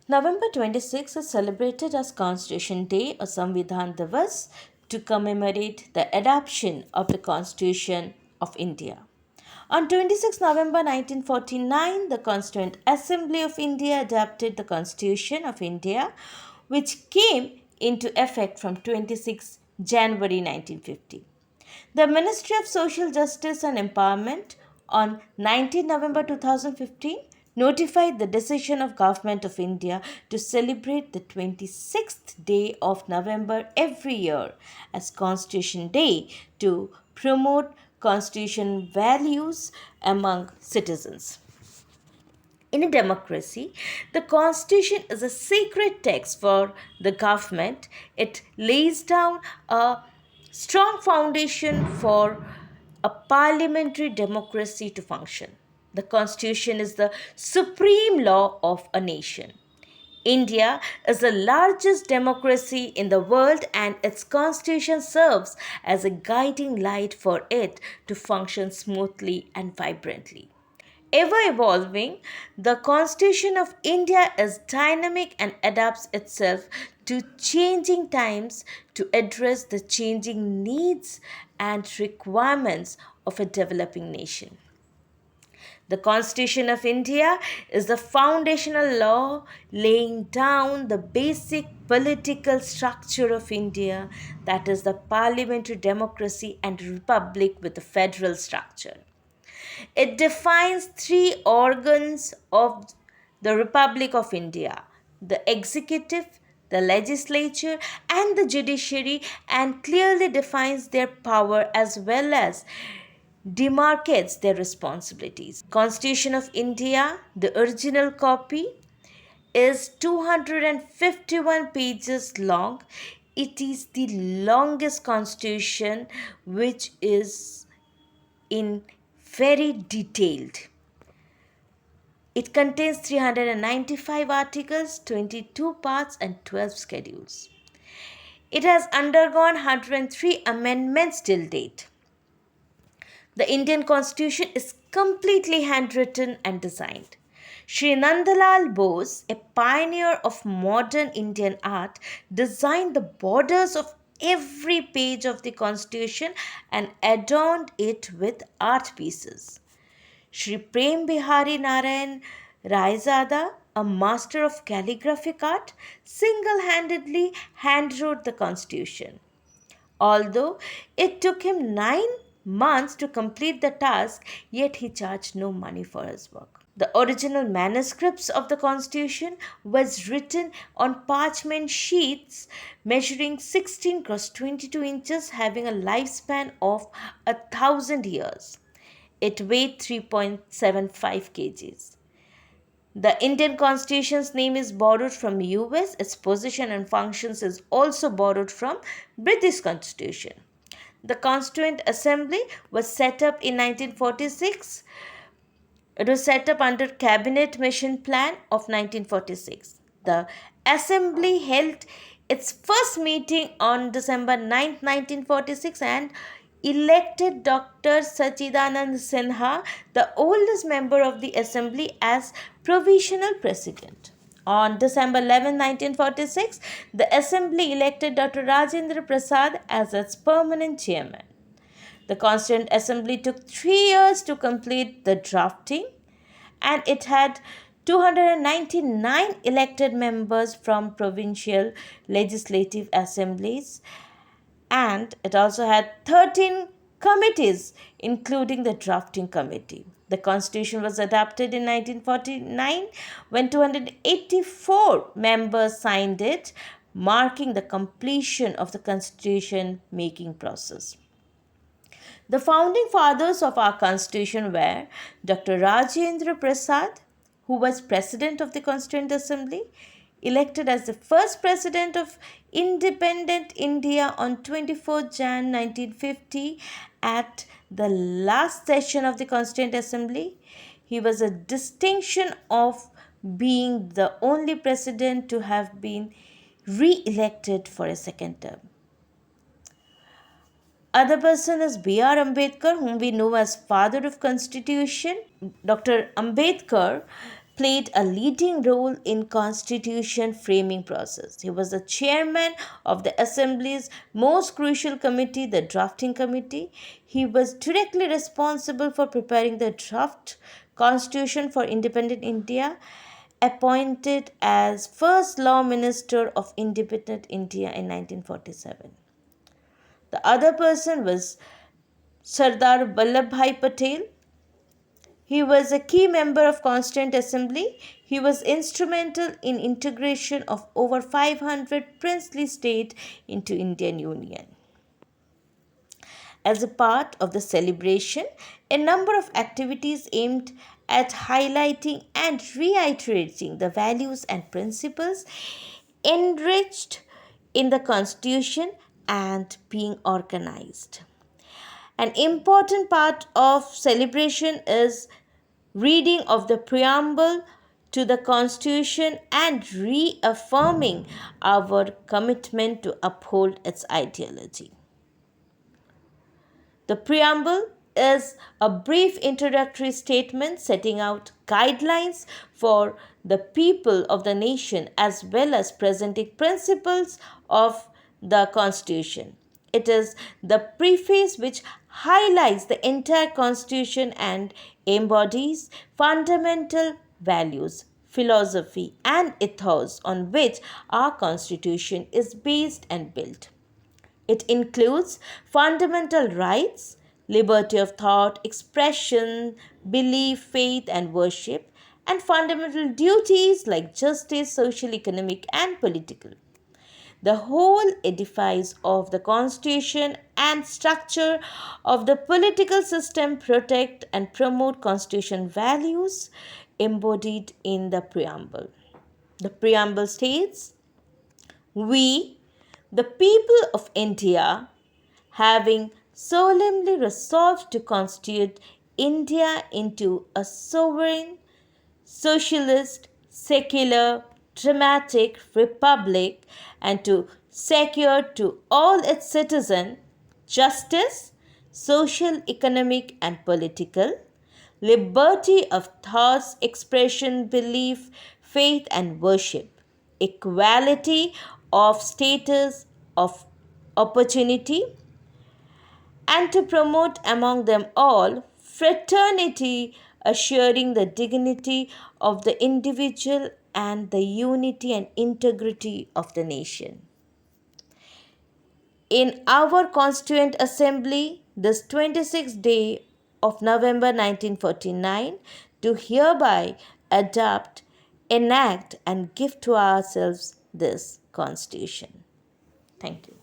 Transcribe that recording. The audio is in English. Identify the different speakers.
Speaker 1: November 26 is celebrated as Constitution Day or Samvidhan Divas to commemorate the adoption of the Constitution of India. On 26 November 1949, the Constituent Assembly of India adopted the Constitution of India, which came into effect from 26 January 1950. The Ministry of Social Justice and Empowerment on 19 November 2015 notified the decision of Government of India to celebrate the 26th day of November every year as Constitution Day to promote constitution values among citizens. In a democracy, the Constitution is a sacred text for the government. It lays down a strong foundation for a parliamentary democracy to function. The Constitution is the supreme law of a nation. India is the largest democracy in the world, and its constitution serves as a guiding light for it to function smoothly and vibrantly. Ever evolving, the Constitution of India is dynamic and adapts itself to changing times to address the changing needs and requirements of a developing nation. The Constitution of India is the foundational law laying down the basic political structure of India, that is, the parliamentary democracy and republic with a federal structure. It defines three organs of the Republic of India: the executive, the legislature, and the judiciary, and clearly defines their power as well as demarcates their responsibilities. Constitution of India, the original copy, is 251 pages long. It is the longest constitution which is in very detailed. It contains 395 articles, 22 parts, and 12 schedules. It has undergone 103 amendments till date. The Indian Constitution is completely handwritten and designed. Sri Nandalal Bose, a pioneer of modern Indian art, designed the borders of every page of the Constitution and adorned it with art pieces. Sri Prem Bihari Narayan Raizada, a master of calligraphic art, single handedly handwrote the Constitution. Although it took him 9 months to complete the task, yet he charged no money for his work. The original manuscripts of the Constitution was written on parchment sheets measuring 16 cross 22 inches, having a lifespan of 1,000 years. It weighed 3.75 kgs. The Indian Constitution's name is borrowed from US. Its position and functions is also borrowed from British Constitution. The Constituent Assembly was set up in 1946. It was set up under Cabinet Mission Plan of 1946. The Assembly held its first meeting on December 9, 1946, and elected Dr. Sachidanand Sinha, the oldest member of the Assembly, as provisional president. On December 11, 1946, the Assembly elected Dr. Rajendra Prasad as its permanent chairman. The Constituent Assembly took 3 years to complete the drafting, and it had 299 elected members from provincial legislative assemblies, and it also had 13 committees, including the drafting committee. The constitution was adopted in 1949 when 284 members signed it, marking the completion of the constitution making process. The founding fathers of our constitution were Dr. Rajendra Prasad, who was president of the Constituent Assembly, elected as the first president of independent India on 24 Jan 1950 at the last session of the Constituent Assembly. He was a distinction of being the only president to have been re-elected for a second term. Other person is B.R. Ambedkar, whom we know as father of constitution. Dr. Ambedkar played a leading role in constitution framing process. He was the chairman of the assembly's most crucial committee, the drafting committee. He was directly responsible for preparing the draft constitution for independent India, appointed as first law minister of independent India in 1947. The other person was Sardar Vallabhbhai Patel. He was a key member of Constituent Assembly. He was instrumental in integration of over 500 princely states into Indian Union. As a part of the celebration, a number of activities aimed at highlighting and reiterating the values and principles enriched in the Constitution and being organized. An important part of celebration is reading of the preamble to the Constitution and reaffirming our commitment to uphold its ideology. The preamble is a brief introductory statement setting out guidelines for the people of the nation as well as presenting principles of the Constitution. It is the preface which highlights the entire Constitution and embodies fundamental values, philosophy, and ethos on which our Constitution is based and built. It includes fundamental rights, liberty of thought, expression, belief, faith, and worship, and fundamental duties like justice, social, economic, and political. The whole edifice of the constitution and structure of the political system protect and promote constitution values embodied in the preamble. The preamble states, "We, the people of India, having solemnly resolved to constitute India into a sovereign, socialist, secular, democratic republic and to secure to all its citizens justice, social, economic, and political, liberty of thoughts, expression, belief, faith, and worship, equality of status, of opportunity, and to promote among them all fraternity, assuring the dignity of the individual and the unity and integrity of the nation." In our Constituent Assembly, this 26th day of November 1949, to hereby adopt, enact, and give to ourselves this Constitution. Thank you.